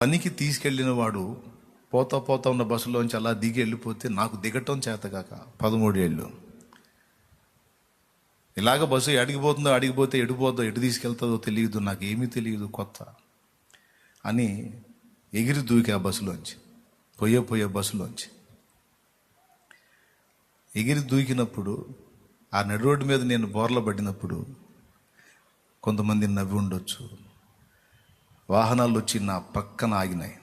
పనికి తీసుకెళ్ళిన వాడు పోతా పోతా ఉన్న బస్సులోంచి అలా దిగి వెళ్ళిపోతే నాకు దిగటం చేతగాక 13 ఏళ్ళు. ఇలాగ బస్సు అడిగిపోతుందో అడిగిపోతే ఎడిపోతుందో ఎటు తీసుకెళ్తుందో తెలియదు, నాకు ఏమీ తెలియదు, కొత్త అని ఎగిరి దూకి ఆ బస్సులోంచి పోయే బస్సులోంచి ఎగిరి దూకినప్పుడు ఆ నడి రోడ్డు మీద నేను బోర్ల పడినప్పుడు కొంతమంది నవ్వి ఉండొచ్చు. వాహనాలు వచ్చి నా పక్కన ఆగినాయి,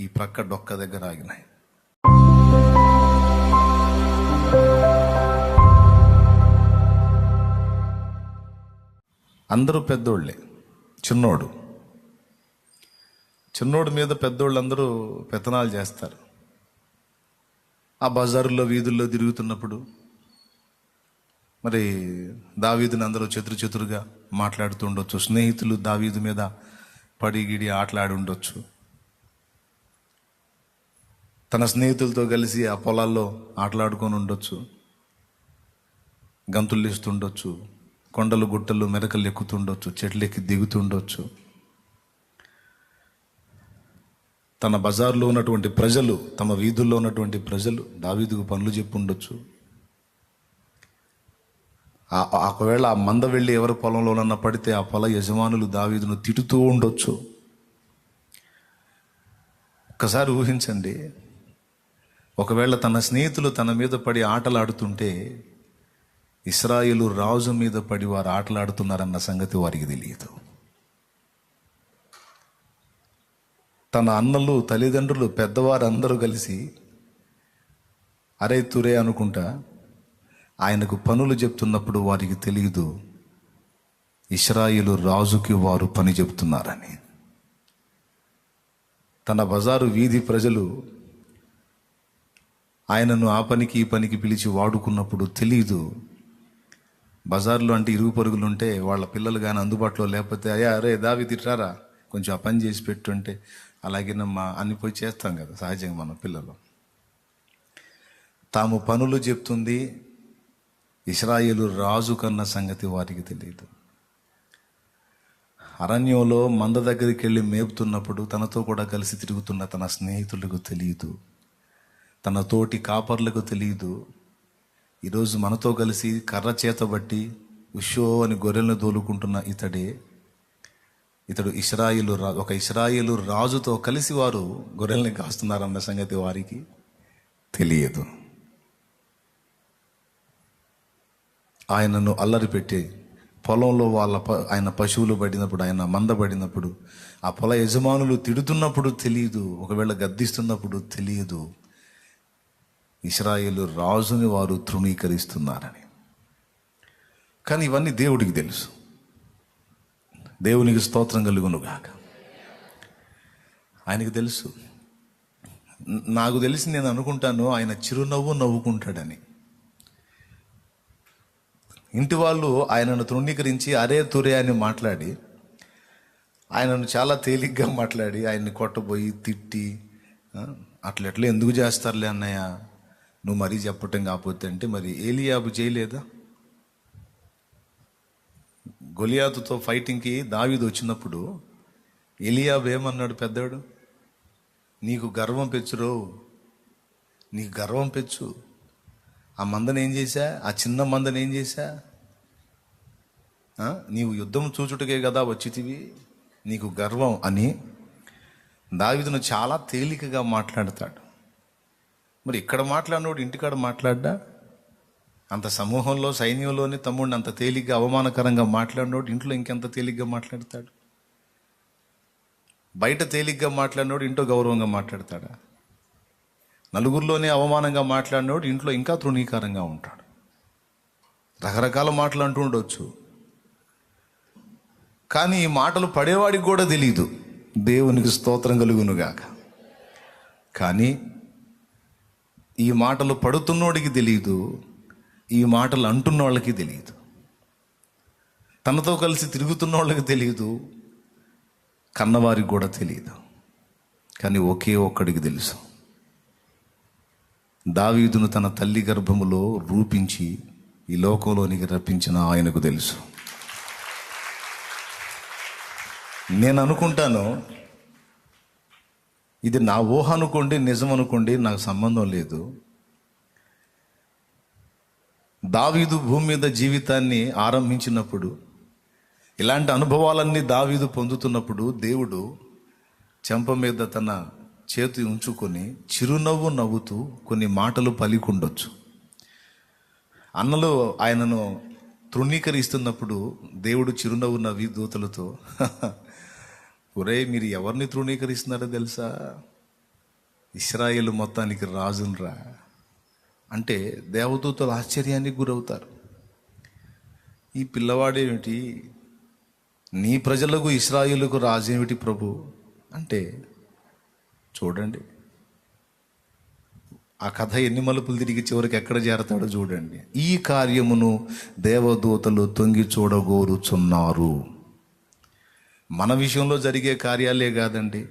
ఈ ప్రక్క డొక్క దగ్గర ఆగినాయి. అందరూ పెద్దోళ్ళే, చిన్నోడు మీద పెద్దోళ్ళందరూ పెత్తనాలు చేస్తారు. ఆ బజారులో వీధుల్లో తిరుగుతున్నప్పుడు మరి దావీదుని అందరూ చతురుగా మాట్లాడుతూ ఉండొచ్చు. స్నేహితులు దావీదు మీద పడిగిడి ఆటలాడి ఉండొచ్చు. తన స్నేహితులతో కలిసి ఆ పొలాల్లో ఆటలాడుకొని ఉండొచ్చు, గంతులు ఇస్తుండొచ్చు, కొండలు గుట్టలు మెరకలు ఎక్కుతుండొచ్చు, చెట్లు ఎక్కి దిగుతుండొచ్చు. తన బజార్లో ఉన్నటువంటి ప్రజలు, తమ వీధుల్లో ఉన్నటువంటి ప్రజలు దావీదుకు పనులు చెప్పుండొచ్చు. ఒకవేళ ఆ మంద వెళ్ళి ఎవరి పొలంలోనన్నా పడితే ఆ పొల యజమానులు దావీదును తిడుతూ ఉండొచ్చు. ఒక్కసారి ఊహించండి, ఒకవేళ తన స్నేహితులు తన మీద పడి ఆటలాడుతుంటే ఇశ్రాయేలు రాజు మీద పడి వారు ఆటలాడుతున్నారన్న సంగతి వారికి తెలియదు. తన అన్నలు, తల్లిదండ్రులు, పెద్దవారు అందరూ కలిసి అరే తురే అనుకుంటా ఆయనకు పనులు చెప్తున్నప్పుడు వారికి తెలియదు ఇశ్రాయేలు రాజుకి వారు పని చెప్తున్నారని. తన బజారు వీధి ప్రజలు ఆయనను ఆ పనికి ఈ పనికి పిలిచి వాడుకున్నప్పుడు తెలియదు. బజార్లో అంటే ఇరుగు పరుగులు ఉంటే వాళ్ళ పిల్లలు కానీ అందుబాటులో లేకపోతే అరే దావి తిట్టారా కొంచెం ఆ పని చేసి పెట్టుంటే అలాగేనమ్మా అని పోయి చేస్తాం కదా సహజంగా మన పిల్లలు. తాము పనులు చెప్తుంది ఇశ్రాయేలు రాజు కన్న సంగతి వారికి తెలియదు. అరణ్యంలో మంద దగ్గరికి వెళ్ళి మేపుతున్నప్పుడు తనతో కూడా కలిసి తిరుగుతున్న తన స్నేహితులకు తెలియదు, తన తోటి కాపర్లకు తెలియదు. ఈరోజు మనతో కలిసి కర్ర చేతబట్టి ఉషో అని గొర్రెలను దోలుకుంటున్న ఇతడు ఒక ఇశ్రాయేలు రాజుతో కలిసి వారు గొర్రెల్ని కాస్తున్నారన్న సంగతి వారికి తెలియదు. ఆయనను అల్లరి పెట్టి పొలంలో ఆయన పశువులు పడినప్పుడు, ఆయన మంద పడినప్పుడు, ఆ పొల యజమానులు తిడుతున్నప్పుడు తెలియదు, ఒకవేళ గద్దిస్తున్నప్పుడు తెలియదు ఇశ్రాయేలు రాజుని వారు తృణీకరిస్తున్నారని. కానీ ఇవన్నీ దేవుడికి తెలుసు. దేవునికి స్తోత్రం కలుగునుగాక. ఆయనకు తెలుసు. నాకు తెలిసి నేను అనుకుంటాను ఆయన చిరునవ్వు నవ్వుకుంటాడని. ఇంటి వాళ్ళు ఆయనను తృణీకరించి అరే తురే అని మాట్లాడి, ఆయనను చాలా తేలిగ్గా మాట్లాడి ఆయన్ని కొట్టబోయి తిట్టి అట్లా ఎందుకు చేస్తారులే అన్నయ్య నువ్వు మరీ చెప్పటం కాకపోతే అంటే, మరి ఏలియాబు చేయలేదా? గొలియాతుతో ఫైటింగ్కి దావీదు వచ్చినప్పుడు ఏలియాబు ఏమన్నాడు? పెద్దాడు, నీకు గర్వం పెంచురో, నీకు గర్వం పెంచు. ఆ మందని ఏం చేశా, ఆ చిన్న మందని ఏం చేశా? నీవు యుద్ధం చూచుటకే కదా వచ్చితివి, నీకు గర్వం అని దావీదును చాలా తేలికగా మాట్లాడతాడు. మరి ఇక్కడ మాట్లాడినోడు ఇంటికాడ మాట్లాడ్డా? అంత సమూహంలో సైన్యంలోని తమ్ముడిని అంత తేలిగ్గా అవమానకరంగా మాట్లాడినోడు ఇంట్లో ఇంకెంత తేలిగ్గా మాట్లాడతాడు? బయట తేలిగ్గా మాట్లాడినోడు ఇంట్లో గౌరవంగా మాట్లాడతాడా? నలుగురిలోనే అవమానంగా మాట్లాడినోడు ఇంట్లో ఇంకా తృణీకారంగా ఉంటాడు. రకరకాల మాటలు అంటూ ఉండొచ్చు, కానీ ఈ మాటలు పడేవాడికి కూడా తెలియదు. దేవునికి స్తోత్రం కలుగునుగాక. కానీ ఈ మాటలు పడుతున్నోడికి తెలియదు, ఈ మాటలు అంటున్న వాళ్ళకి తెలియదు, తనతో కలిసి తిరుగుతున్న వాళ్ళకి తెలియదు, కన్నవారికి కూడా తెలియదు. కానీ ఒకే ఒక్కడికి తెలుసు, దావీదును తన తల్లి గర్భములో రూపించి ఈ లోకంలోనికి రప్పించిన ఆయనకు తెలుసు. నేను అనుకుంటాను ఇది నా ఊహ అనుకోండి, నిజం అనుకోండి, నాకు సంబంధం లేదు. దావీదు భూమి మీద జీవితాన్ని ఆరంభించినప్పుడు, ఇలాంటి అనుభవాలన్నీ దావీదు పొందుతున్నప్పుడు, దేవుడు చెంప మీద తన చేతి ఉంచుకొని చిరునవ్వు నవ్వుతూ కొన్ని మాటలు పలికుండొచ్చు. అన్నలు ఆయనను తృణీకరిస్తున్నప్పుడు దేవుడు చిరునవ్వు నవ్వి దూతలతో, ఒరే మీరు ఎవరిని తృణీకరిస్తున్నారో తెలుసా? ఇశ్రాయేలు మొత్తానికి రాజునరా అంటే దేవదూతలు ఆశ్చర్యానికి గురవుతారు. ఈ పిల్లవాడేమిటి, నీ ప్రజలకు ఇశ్రాయేలుకు రాజేమిటి ప్రభు అంటే, చూడండి ఆ కథ ఎన్ని మలుపులు తిరిగి చివరికి ఎక్కడ చేరతాడో చూడండి. ఈ కార్యమును దేవదూతలు తొంగి చూడగోరుచున్నారు. మన విషయంలో జరిగే కార్యాలే కాదండి,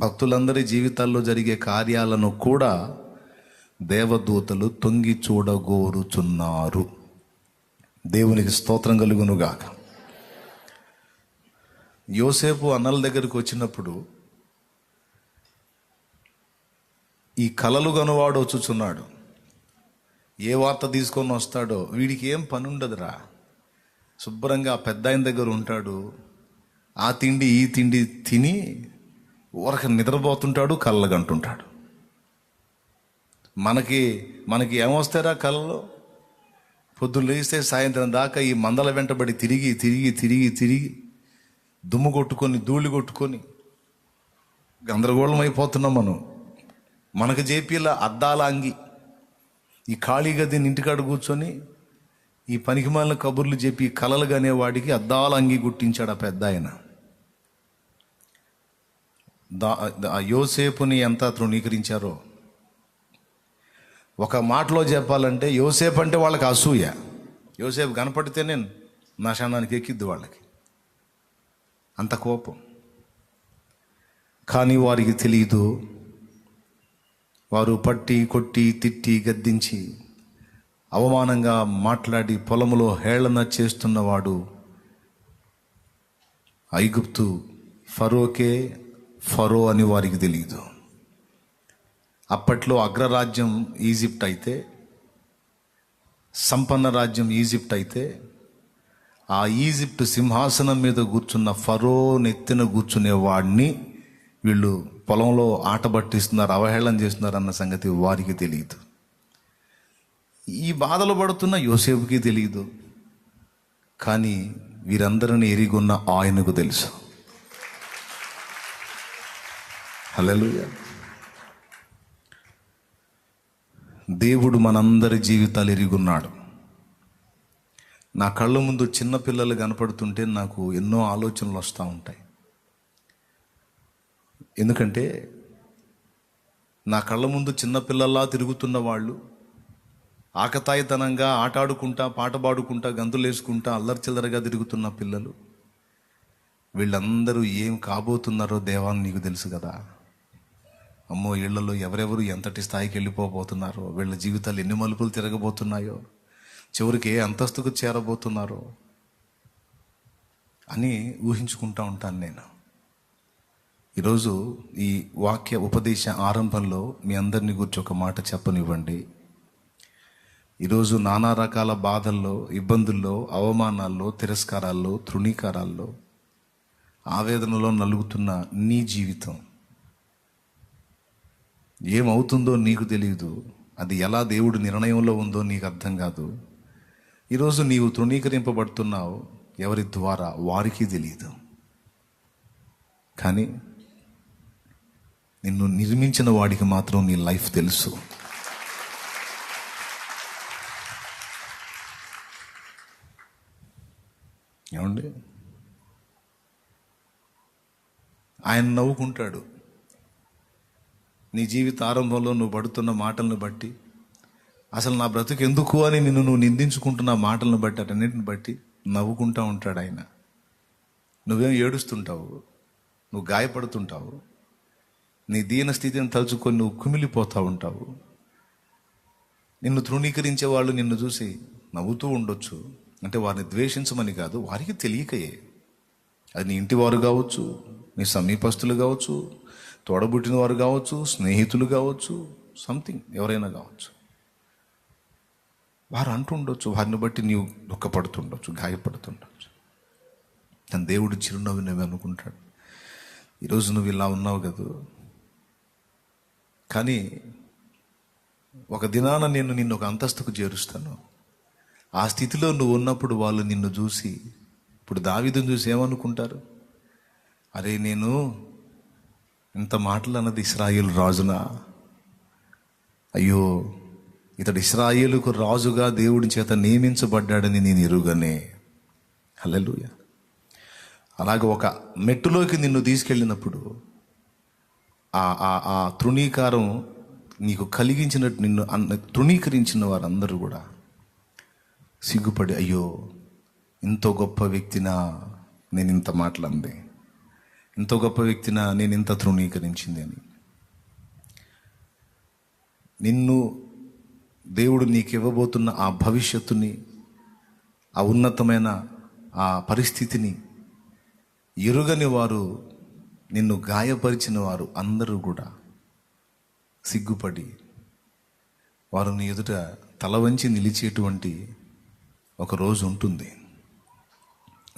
భక్తులందరి జీవితాల్లో జరిగే కార్యాలను కూడా దేవదూతలు తొంగి చూడగోరుచున్నారు. దేవునికి స్తోత్రం కలుగునుగాక. యోసేపు అన్నల దగ్గరికి వచ్చినప్పుడు, ఈ కలలు గనువాడు వచ్చుచున్నాడు, ఏ వార్త తీసుకొని వస్తాడో, వీడికి ఏం పని ఉండదురా, శుభ్రంగా ఆ పెద్ద ఆయన దగ్గర ఉంటాడు, ఆ తిండి ఈ తిండి తిని ఊరక నిద్రపోతుంటాడు, కళ్ళగంటుంటాడు. మనకి ఏమొస్తారా కళ్ళలో? పొద్దున్న లేస్తే సాయంత్రం దాకా ఈ మందల వెంటబడి తిరిగి తిరిగి తిరిగి తిరిగి దుమ్ము కొట్టుకొని ధూళి కొట్టుకొని గందరగోళం అయిపోతున్నాం మనం. మనకు జేపీల అద్దాల అంగి, ఈ ఖాళీ గదిని ఇంటికాడ కూర్చొని ఈ పనికిమాలిన కబుర్లు చెప్పి కలలు గానే వాడికి అద్దాల అంగి గుట్టించాడు ఆ పెద్ద ఆయన. యోసేపుని ఎంత తృణీకరించారో. ఒక మాటలో చెప్పాలంటే, యోసేపు అంటే వాళ్ళకి అసూయ. యోసేపు కనపడితేనే నశానానికి ఎక్కిద్దు వాళ్ళకి, అంత కోపం. కానీ వారికి తెలియదు, వారు పట్టి కొట్టి తిట్టి గద్దించి అవమానంగా మాట్లాడి పొలములో హేళన చేస్తున్నవాడు ఐగుప్తు ఫరోకే ఫరో అని వారికి తెలియదు. అప్పట్లో అగ్రరాజ్యం ఈజిప్ట్ అయితే, సంపన్న రాజ్యం ఈజిప్ట్ అయితే, ఆ ఈజిప్ట్ సింహాసనం మీద కూర్చున్న ఫరో నెత్తిన కూర్చునే వాడిని వీళ్ళు పొలంలో ఆట పట్టిస్తున్నారు, అవహేళన చేస్తున్నారు అన్న సంగతి వారికి తెలియదు. ఈ బాధలు పడుతున్న యోసేపుకి తెలియదు, కానీ వీరందరిని ఎరిగొన్న ఆయనకు తెలుసు. హల్లెలూయా. దేవుడు మనందరి జీవితాలు ఎరిగున్నాడు. నా కళ్ళ ముందు చిన్నపిల్లలు కనపడుతుంటే నాకు ఎన్నో ఆలోచనలు వస్తూ ఉంటాయి. ఎందుకంటే నా కళ్ళ ముందు చిన్నపిల్లల్లా తిరుగుతున్న వాళ్ళు, ఆకతాయితనంగా ఆటాడుకుంటా పాట పాడుకుంటా గంతులేసుకుంటా అల్లరిచిల్లరగా తిరుగుతున్న పిల్లలు, వీళ్ళందరూ ఏం కాబోతున్నారో దేవాన్ని నీకు తెలుసు కదా. అమ్మో, ఇళ్లలో ఎవరెవరు ఎంతటి స్థాయికి వెళ్ళిపోబోతున్నారో, వీళ్ళ జీవితాలు ఎన్ని మలుపులు తిరగబోతున్నాయో, చివరికి ఏ అంతస్తుకు చేరబోతున్నారో అని ఊహించుకుంటా ఉంటాను నేను. ఈరోజు ఈ వాక్య ఉపదేశ ఆరంభంలో మీ అందరినీ గురించి ఒక మాట చెప్పనివ్వండి. ఈరోజు నానా రకాల బాధల్లో, ఇబ్బందుల్లో, అవమానాల్లో, తిరస్కారాల్లో, తృణీకారాల్లో, ఆవేదనలో నలుగుతున్న నీ జీవితం ఏమవుతుందో నీకు తెలియదు. అది ఎలా దేవుడు నిర్ణయంలో ఉందో నీకు అర్థం కాదు. ఈరోజు నీవు తృణీకరింపబడుతున్నావు, ఎవరి ద్వారా వారికి తెలియదు. కానీ నిన్ను నిర్మించిన వాడికి మాత్రం నీ లైఫ్ తెలుసు. ఏమండి, ఆయన నవ్వుకుంటాడు. నీ జీవిత ఆరంభంలో నువ్వు పడుతున్న మాటలను బట్టి, అసలు నా బ్రతుకు ఎందుకు అని నువ్వు నిందించుకుంటున్న మాటలను బట్టి, అటన్నిటిని బట్టి నవ్వుకుంటూ ఉంటాడు ఆయన. నువ్వేం ఏడుస్తుంటావు, నువ్వు గాయపడుతుంటావు, నీ దీన స్థితిని తలుచుకొని నువ్వు కుమిలిపోతూ ఉంటావు. నిన్ను తృణీకరించే వాళ్ళు నిన్ను చూసి నవ్వుతూ ఉండొచ్చు. అంటే వారిని ద్వేషించమని కాదు, వారికి తెలియకయే. అది నీ ఇంటి వారు కావచ్చు, నీ సమీపస్తులు కావచ్చు, తోడబుట్టిన వారు కావచ్చు, స్నేహితులు కావచ్చు, సంథింగ్ ఎవరైనా కావచ్చు. వారు అంటుండొచ్చు, వారిని బట్టి నీవు దుఃఖపడుతుండొచ్చు, గాయపడుతుండొచ్చు. తన దేవుడు చిరునవ్వు నువ్వు అనుకుంటాడు, ఈరోజు నువ్వు ఇలా ఉన్నావు కదా, కానీ ఒక దినాన నేను నిన్ను ఒక అంతస్తుకు చేరుస్తాను. ఆ స్థితిలో నువ్వు ఉన్నప్పుడు వాళ్ళు నిన్ను చూసి, ఇప్పుడు దావీదును చూసి ఏమనుకుంటారు? అరే, నేను ఇంత మాటలు అన్నది ఇశ్రాయేలు రాజునా? అయ్యో, ఇతడు ఇశ్రాయేలుకు రాజుగా దేవుడి చేత నియమించబడ్డాడని నేను ఎరుగనే. హల్లెలూయా. అలాగే ఒక మెట్టులోకి నిన్ను తీసుకెళ్ళినప్పుడు ఆ తృణీకారం నీకు కలిగించినట్టు నిన్ను తృణీకరించిన వారందరూ కూడా సిగ్గుపడి, అయ్యో, ఇంత గొప్ప వ్యక్తినా నేను ఇంత మాట్లాడింది, ఇంత గొప్ప వ్యక్తినా నేను ఇంత తృణీకరించింది అని. నిన్ను దేవుడు నీకు ఇవ్వబోతున్న ఆ భవిష్యత్తుని, ఆ ఉన్నతమైన ఆ పరిస్థితిని ఎరుగని వారు, నిన్ను గాయపరిచిన వారు అందరూ కూడా సిగ్గుపడి వారు నీ ఎదుట తల వంచి నిలిచేటువంటి ఒక రోజు ఉంటుంది.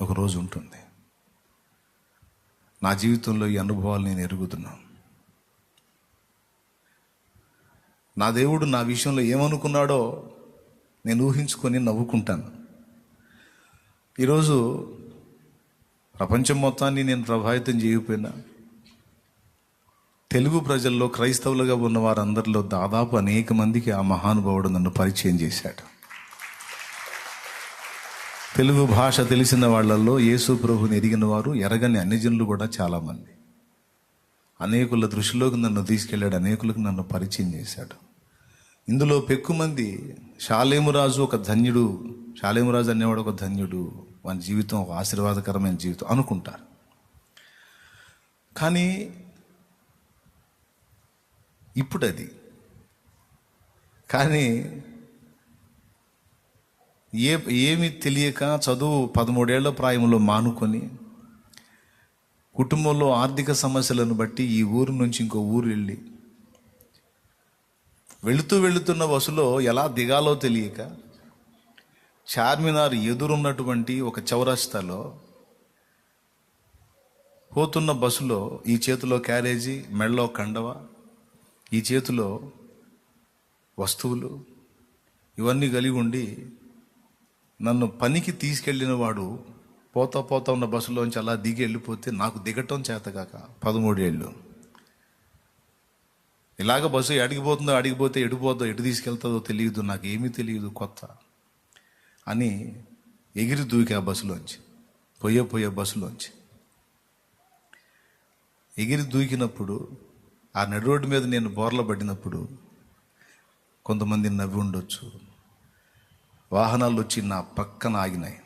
ఒకరోజు ఉంటుంది. నా జీవితంలో ఈ అనుభవాలు నేను ఎరుగుతున్నాను. నా దేవుడు నా విషయంలో ఏమనుకున్నాడో నేను ఊహించుకొని నవ్వుకుంటాను. ఈరోజు ప్రపంచం మొత్తాన్ని నేను ప్రభావితం చేయకపోయినా తెలుగు ప్రజల్లో క్రైస్తవులుగా ఉన్న వారందరిలో దాదాపు అనేక మందికి ఆ మహానుభావుడు నన్ను పరిచయం చేశాడు. తెలుగు భాష తెలిసిన వాళ్ళల్లో యేసు ప్రభుని ఎరిగిన వారు, ఎరగని అన్యజనులు కూడా చాలామంది. అనేకుల దృష్టిలోకి నన్ను తీసుకెళ్ళాడు, అనేకులకు నన్ను పరిచయం చేశాడు. ఇందులో పెక్కుమంది షాలేమురాజు ఒక ధన్యుడు, షాలేమురాజు అనేవాడు ఒక ధన్యుడు, వాని జీవితం ఒక ఆశీర్వాదకరమైన జీవితం అనుకుంటారు. కానీ ఇప్పుడు అది కానీ ఏమి తెలియక చదువు 13 ఏళ్ల ప్రాయంలో మానుకొని కుటుంబంలో ఆర్థిక సమస్యలను బట్టి ఈ ఊరు నుంచి ఇంకో ఊరు వెళుతున్న బస్సులో ఎలా దిగాలో తెలియక చార్మినార్ ఎదురున్నటువంటి ఒక చౌరస్తాలో పోతున్న బస్సులో ఈ చేతిలో క్యారేజీ, మెడలో కండవ, ఈ చేతిలో వస్తువులు ఇవన్నీ కలిగి ఉండి నన్ను పనికి తీసుకెళ్ళిన వాడు పోతా ఉన్న బస్సులోంచి అలా దిగి వెళ్ళిపోతే నాకు దిగటం చేతగాక 13 ఏళ్ళు. ఇలాగ బస్సు అడిగిపోతుందో, అడిగిపోతే ఎడిపోతుందో, ఎటు తీసుకెళ్తుందో తెలియదు, నాకు ఏమీ తెలియదు, కొత్త అని ఎగిరి దూకి ఆ బస్సులోంచి పోయే బస్సులోంచి ఎగిరి దూకినప్పుడు ఆ నడి రోడ్డు మీద నేను బోర్ల పడినప్పుడు కొంతమంది నవ్వి ఉండొచ్చు. వాహనాలు వచ్చి నా పక్కన ఆగినాయి,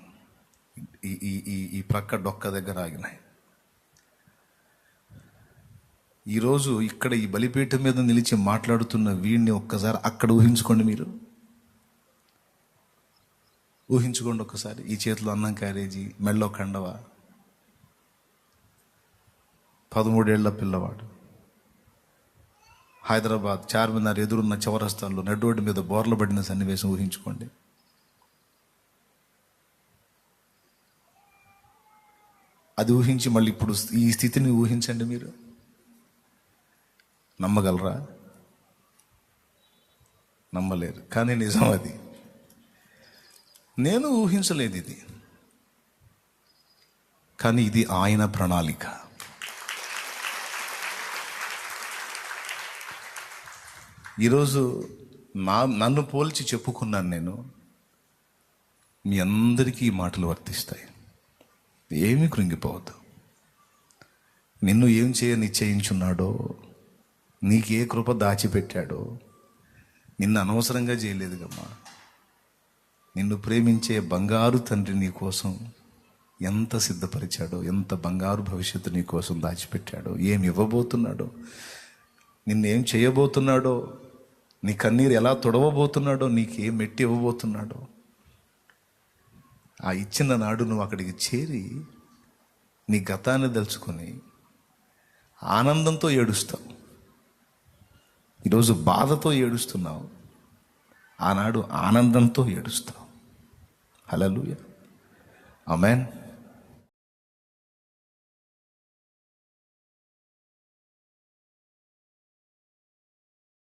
ఈ ప్రక్క డొక్క దగ్గర ఆగినాయి. ఈరోజు ఇక్కడ ఈ బలిపీఠం మీద నిలిచి మాట్లాడుతున్న వీడిని ఒక్కసారి అక్కడ ఊహించుకోండి. మీరు ఊహించుకోండి ఒక్కసారి. ఈ చేతిలో అన్నం క్యారేజీ, మెడలో కండవ, 13 ఏళ్ల పిల్లవాడు హైదరాబాద్ చార్మినార్ ఎదురున్న చౌరస్తాల్లో నడి రోడ్డు మీద బోర్ల పడిన సన్నివేశం ఊహించుకోండి. అది ఊహించి మళ్ళీ ఇప్పుడు ఈ స్థితిని ఊహించండి. మీరు నమ్మగలరా? నమ్మలేరు. కానీ నిజం అది. నేను ఊహించలేదు ఇది, కానీ ఇది ఆయన ప్రణాళిక. ఈరోజు నన్ను పోల్చి చెప్పుకున్నాను నేను. మీ అందరికీ ఈ మాటలు వర్తిస్తాయి. ఏమీ కృంగిపోవద్దు. నిన్ను ఏం నిశ్చయించున్నాడో, నీకు ఏ కృప దాచిపెట్టాడో నిన్ను అనవసరంగా చేయలేదు గమ్మా. నిన్ను ప్రేమించే బంగారు తండ్రి నీ కోసం ఎంత సిద్ధపరిచాడో, ఎంత బంగారు భవిష్యత్తు నీ కోసం దాచిపెట్టాడో, ఏమి ఇవ్వబోతున్నాడో, నిన్నేం చేయబోతున్నాడో, నీ కన్నీరు ఎలా తొడవబోతున్నాడో, నీకేం మెట్టి ఇవ్వబోతున్నాడో, ఆ ఇచ్చిన నాడు నువ్వు అక్కడికి చేరి నీ గతాన్ని తలుచుకొని ఆనందంతో ఏడుస్తావు. ఈరోజు బాధతో ఏడుస్తున్నావు, ఆనాడు ఆనందంతో ఏడుస్తావు. హల్లెలూయా, ఆమేన్.